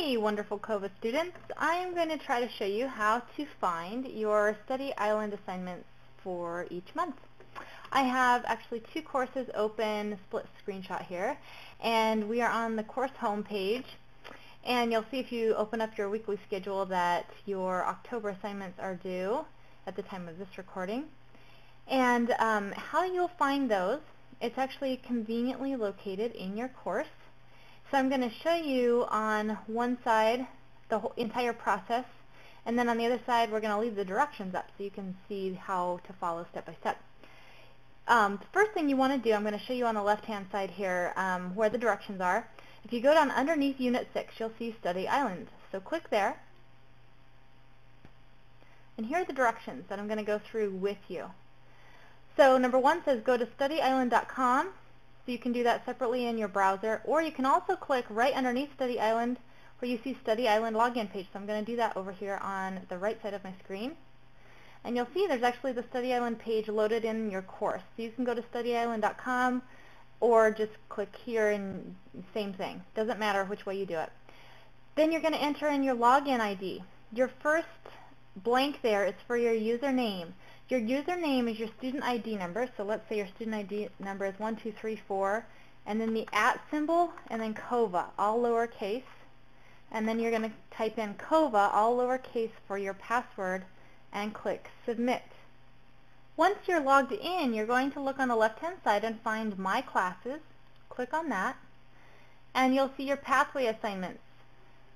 Hey, wonderful COVA students. I'm going to try to show you how to find your study island assignments for each month. I have actually two courses open, split screenshot here, and we are on the course home page. And you'll see if you open up your weekly schedule that your October assignments are due at the time of this recording. And how you'll find those, it's actually conveniently located in your course. So I'm going to show you on one side the whole entire process, and then on the other side we're going to leave the directions up so you can see how to follow step by step. The first thing you want to do, I'm going to show you on the left hand side here where the directions are. If you go down underneath Unit 6, you'll see Study Island. So click there, and here are the directions that I'm going to go through with you. So number one says go to studyisland.com. So you can do that separately in your browser, or you can also click right underneath Study Island where you see Study Island login page. So I'm going to do that over here on the right side of my screen. And you'll see there's actually the Study Island page loaded in your course. So you can go to studyisland.com or just click here and same thing. Doesn't matter which way you do it. Then you're going to enter in your login ID. Your first blank there is for your username. Your username is your student ID number, so let's say your student ID number is 1234, and then the @ symbol, and then COVA, all lowercase, and then you're going to type in COVA, all lowercase, for your password, and click Submit. Once you're logged in, you're going to look on the left-hand side and find My Classes. Click on that, and you'll see your pathway assignments.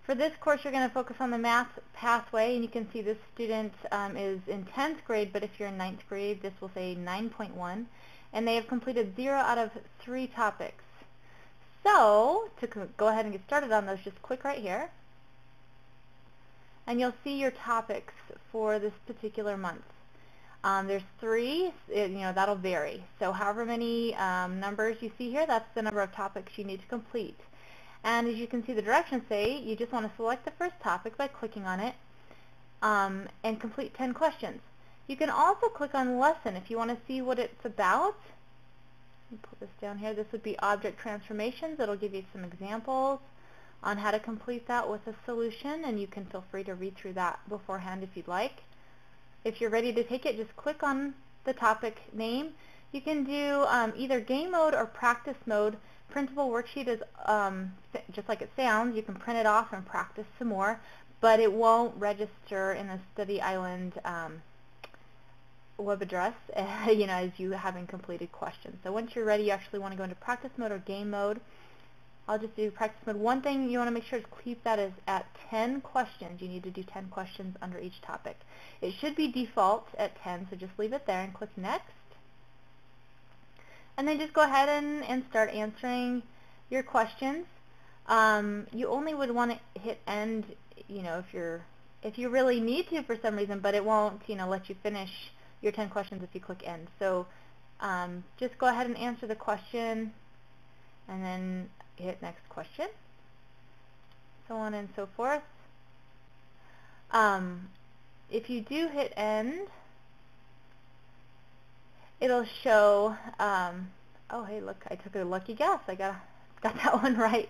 For this course, you're going to focus on the math pathway, and you can see this student is in 10th grade, but if you're in 9th grade, this will say 9.1, and they have completed 0 out of 3 topics. So, to go ahead and get started on those, just click right here, and you'll see your topics for this particular month. There's 3, that'll vary. So however many numbers you see here, that's the number of topics you need to complete. And as you can see, the directions say you just want to select the first topic by clicking on it and complete 10 questions. You can also click on lesson if you want to see what it's about. Let me put this down here. This would be object transformations. It'll give you some examples on how to complete that with a solution, and you can feel free to read through that beforehand if you'd like. If you're ready to take it, just click on the topic name. You can do either game mode or practice mode. Printable worksheet is just like it sounds. You can print it off and practice some more, but it won't register in the Study Island web address as you having completed questions. So once you're ready, you actually want to go into practice mode or game mode. I'll just do practice mode. One thing you want to make sure is keep that is at 10 questions. You need to do 10 questions under each topic. It should be default at 10, so just leave it there and click next. And then just go ahead and start answering your questions. You only would want to hit end, if you really need to for some reason, but it won't, let you finish your 10 questions if you click end. So just go ahead and answer the question, and then hit next question, so on and so forth. If you do hit end, it'll show, oh hey look, I took a lucky guess. I got that one right.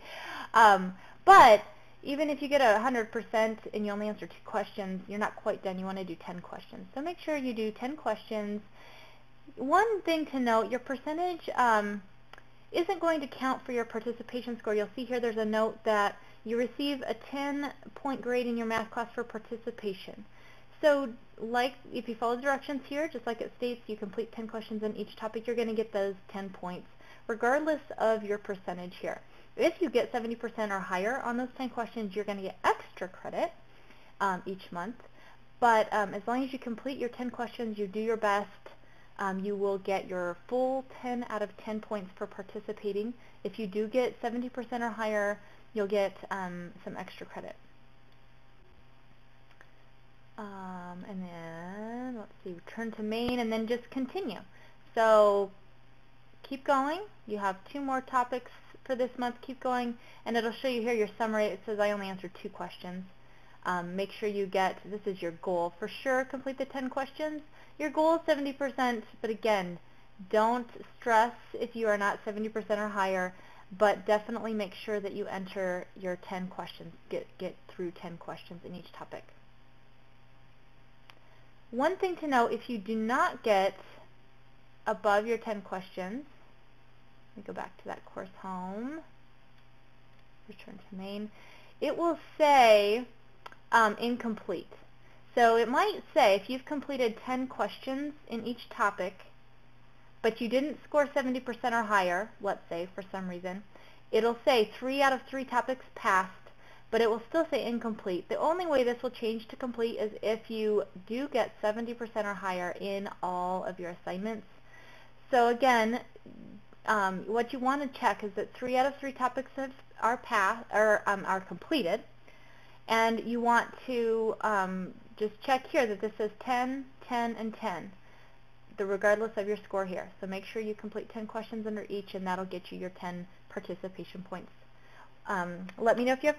But even if you get 100% and you only answer 2 questions, you're not quite done. You want to do 10 questions. So make sure you do 10 questions. One thing to note, your percentage isn't going to count for your participation score. You'll see here there's a note that you receive a 10-point grade in your math class for participation. So like if you follow the directions here, just like it states, you complete 10 questions in each topic, you're going to get those 10 points regardless of your percentage here. If you get 70% or higher on those 10 questions, you're going to get extra credit each month. But as long as you complete your 10 questions, you do your best, you will get your full 10 out of 10 points for participating. If you do get 70% or higher, you'll get some extra credit. And then, let's see, return to main, and then just continue. So keep going. You have 2 more topics for this month. Keep going, and it'll show you here your summary. It says I only answered 2 questions. Make sure you get, this is your goal. For sure, complete the 10 questions. Your goal is 70%, but again, don't stress if you are not 70% or higher. but definitely make sure that you enter your 10 questions, get through 10 questions in each topic. One thing to know, if you do not get above your 10 questions, let me go back to that course home, return to main, it will say incomplete. So it might say if you've completed 10 questions in each topic, but you didn't score 70% or higher, let's say, for some reason, it'll say 3 out of 3 topics passed, but it will still say incomplete. The only way this will change to complete is if you do get 70% or higher in all of your assignments. So again, what you want to check is that 3 out of 3 topics are completed, and you want to just check here that this says 10, 10, and 10, regardless of your score here. So make sure you complete 10 questions under each, and that'll get you your 10 participation points. Let me know if you have